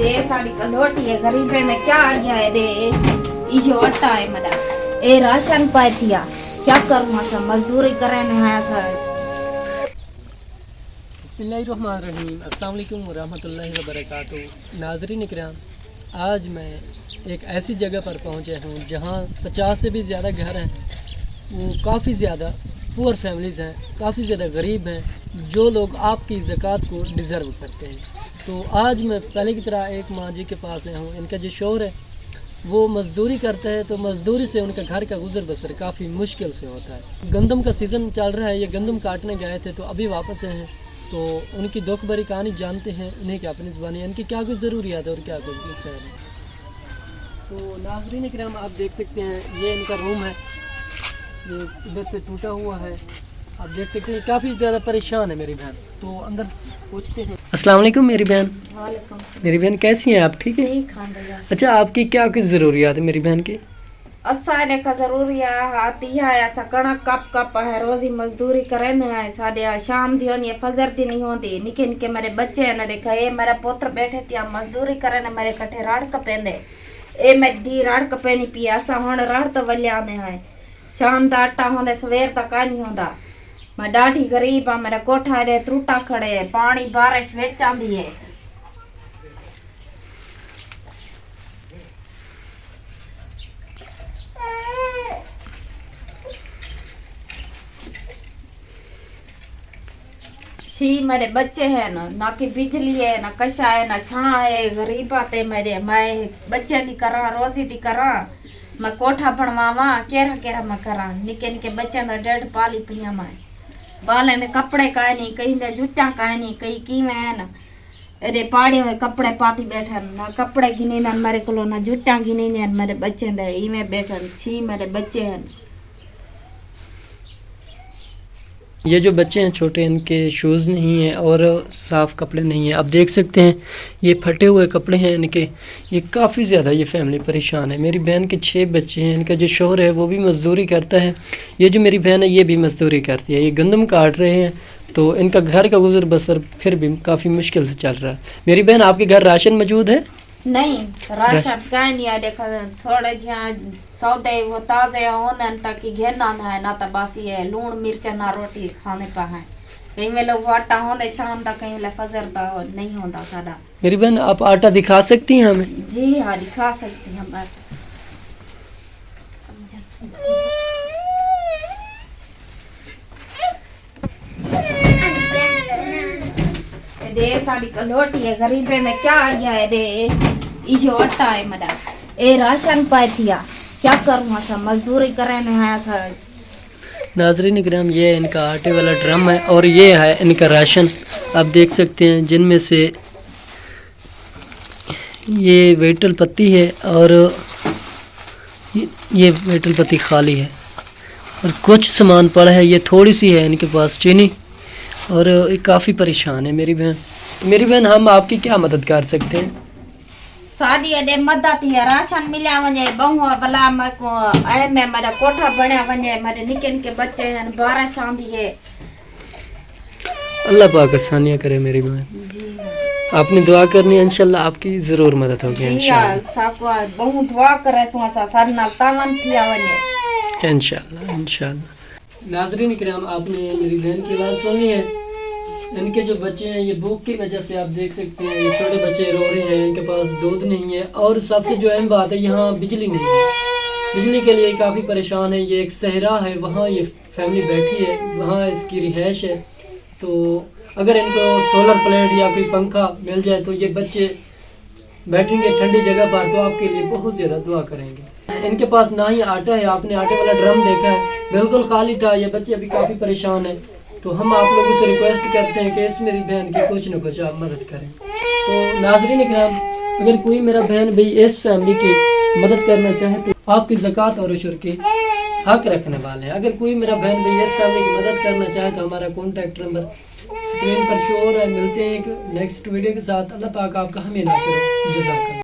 बिस्मिल्लाहिर्रहमानिर्रहीम अस्सलाम वालेकुम वरहमतुल्लाहि वबरकातुहू। नाज़रीन इकराम, आज मैं एक ऐसी जगह पर पहुंचे हूं जहां 50 से भी ज़्यादा घर हैं। वो काफ़ी ज़्यादा पुअर फैमिलीज़ हैं, काफ़ी ज़्यादा गरीब हैं, जो लोग आपकी ज़कात को डिज़र्व करते हैं। तो आज मैं पहले की तरह एक माँ जी के पास आया हूँ। इनका जो शौहर है वो मज़दूरी करते हैं, तो मज़दूरी से उनका घर का गुजर बसर काफ़ी मुश्किल से होता है। गंदम का सीज़न चल रहा है, ये गंदम काटने गए थे तो अभी वापस आए हैं। तो उनकी दुख भरी कहानी जानते हैं, उन्हें क्या अपनी ज़बानी इनकी क्या कुछ ज़रूरियात है और क्या कुछ मसला है। तो नाज़रीन इकराम, आप देख सकते हैं ये इनका रूम है, ये इधर से टूटा हुआ है। आप देख सकते हैं काफ़ी ज़्यादा परेशान है मेरी बहन। तो अंदर पूछते हैं। अस्सलाम वालेकुम मेरी बहन। वालेकुम सलाम। मेरी बहन कैसी हैं आप? ठीक है। ठीक हाँ भैया। अच्छा, आपकी क्या कुछ ज़रूरियात है मेरी बहन की? असाने का जरूरी आती है ऐसा कणक कप है रोजी मजदूरी करे है साडे शाम दी होनी फजर दी नहीं होती निके निके मेरे बच्चे है ना देखा ये मेरा पुत्र बैठे थिया मजदूरी करे ने मेरे कठे राड़ कपेंदे ए मैं दी राड़ कपेनी पी असा हुन राड़ तो वल्या ने है शाम दा आटा होंदे सवेर तक नहीं होंदा। मैं डाढ़ी गरीब आ, मेरा कोठा रे त्रुटा खड़े है, पानी बारिश वेच आंदी है। छी मेरे बच्चे हैं ना कि बिजली है ना कशा है ना छा है, गरीब आते मेरे मैं बच्चे दी करा रोजी दी करा मैं कोठा बनवावा केरा केरा मैं करा निके निके बच्चे दा डेढ़ पाली पिया मैं बाले में कपड़े काहे नहीं कहीं दे जूता काहे नहीं कहीं की में है ना अरे पाड़े हुए कपड़े पाती बैठे ना कपड़े गिने ना मेरे को ना जूता गिने ना मेरे बच्चे दे इमे बैठे छी मेरे बच्चे हैं। ये जो बच्चे हैं छोटे, इनके शूज़ नहीं हैं और साफ़ कपड़े नहीं हैं। आप देख सकते हैं ये फटे हुए कपड़े हैं इनके। ये काफ़ी ज़्यादा ये फैमिली परेशान है। मेरी बहन के 6 बच्चे हैं। इनका जो शौहर है वो भी मज़दूरी करता है। ये जो मेरी बहन है ये भी मज़दूरी करती है। ये गंदम काट रहे हैं, तो इनका घर का गुजर बसर फिर भी काफ़ी मुश्किल से चल रहा है। मेरी बहन, आपके घर राशन मौजूद है? नहीं राशन का नहीं है, देखा थोड़े जहाँ सौदे वो ताजे होने ताकि घेना है ना तो बासी है लूण मिर्च ना रोटी खाने का है। कहीं में लोग आटा होंदे शाम तक कहीं में फजर तक नहीं होता सादा। मेरी बहन, आप आटा दिखा सकती हैं हमें? जी हाँ दिखा सकती हैं बात। दे सारी कलोटी है गरीबे में क्या आया है रे इशो अट्टा है मड़ा ए राशन पाए थिया क्या करूँ सब मजदूरी करे ने है सब। नाज़रीन इकराम, ये इनका आटे वाला ड्रम है और ये है इनका राशन। आप देख सकते हैं जिनमें से ये वेटल पत्ती है और ये वेटल पत्ती खाली है और कुछ सामान पड़ा है। ये थोड़ी सी है इनके पास चीनी और ये काफ़ी परेशान है मेरी बहन। मेरी बहन, हम आपकी क्या मदद कर सकते हैं? शादी अडे मदद है राशन मिला वने बहु भला मैं को ए में मेरा कोठा बना वने मेरे निके निके बच्चे हैं बारह शादी है। अल्लाह पाक आसानियाँ करे मेरी बहन। जी आपने दुआ करनी है, इंशाल्लाह आपकी ज़रूर मदद होगी इंशाल्लाह। सबको बहु दुआ करे सुआ सा सर नाल तावन थिया वने इंशाल्लाह इंशाल्लाह। नाज़रीन इकराम, आपने मेरी बहन की आवाज़ सुनी है। इनके जो बच्चे हैं ये भूख की वजह से आप देख सकते हैं ये छोटे बच्चे रो रहे हैं, इनके पास दूध नहीं है और सबसे जो अहम बात है यहाँ बिजली नहीं है। बिजली के लिए काफ़ी परेशान है। ये एक सहरा है, वहाँ ये फैमिली बैठी है, वहाँ इसकी रिहाइश है। तो अगर इनको सोलर प्लेट या कोई पंखा मिल जाए तो ये बच्चे बैठेंगे ठंडी जगह पर, तो आपके लिए बहुत ज़्यादा दुआ करेंगे। इनके पास ना ही आटा है, आपने आटे वाला ड्रम देखा है बिल्कुल खाली था। ये बच्चे अभी काफ़ी परेशान हैं। तो हम आप लोगों से रिक्वेस्ट करते हैं कि इस मेरी बहन की कुछ न कुछ आप मदद करें। तो नाज़रीन इकराम, अगर कोई मेरा बहन भाई इस फैमिली की मदद करना चाहे तो आपकी ज़कात और उशर की हक रखने वाले हैं। अगर कोई मेरा बहन भाई इस फैमिली की मदद करना चाहे तो हमारा कॉन्टैक्ट नंबर स्क्रीन पर शो हो रहा है। मिलते हैं एक नेक्स्ट वीडियो के साथ। अल्लाह पाक आपका हमें नासिर हो। जज़ाकल्लाह।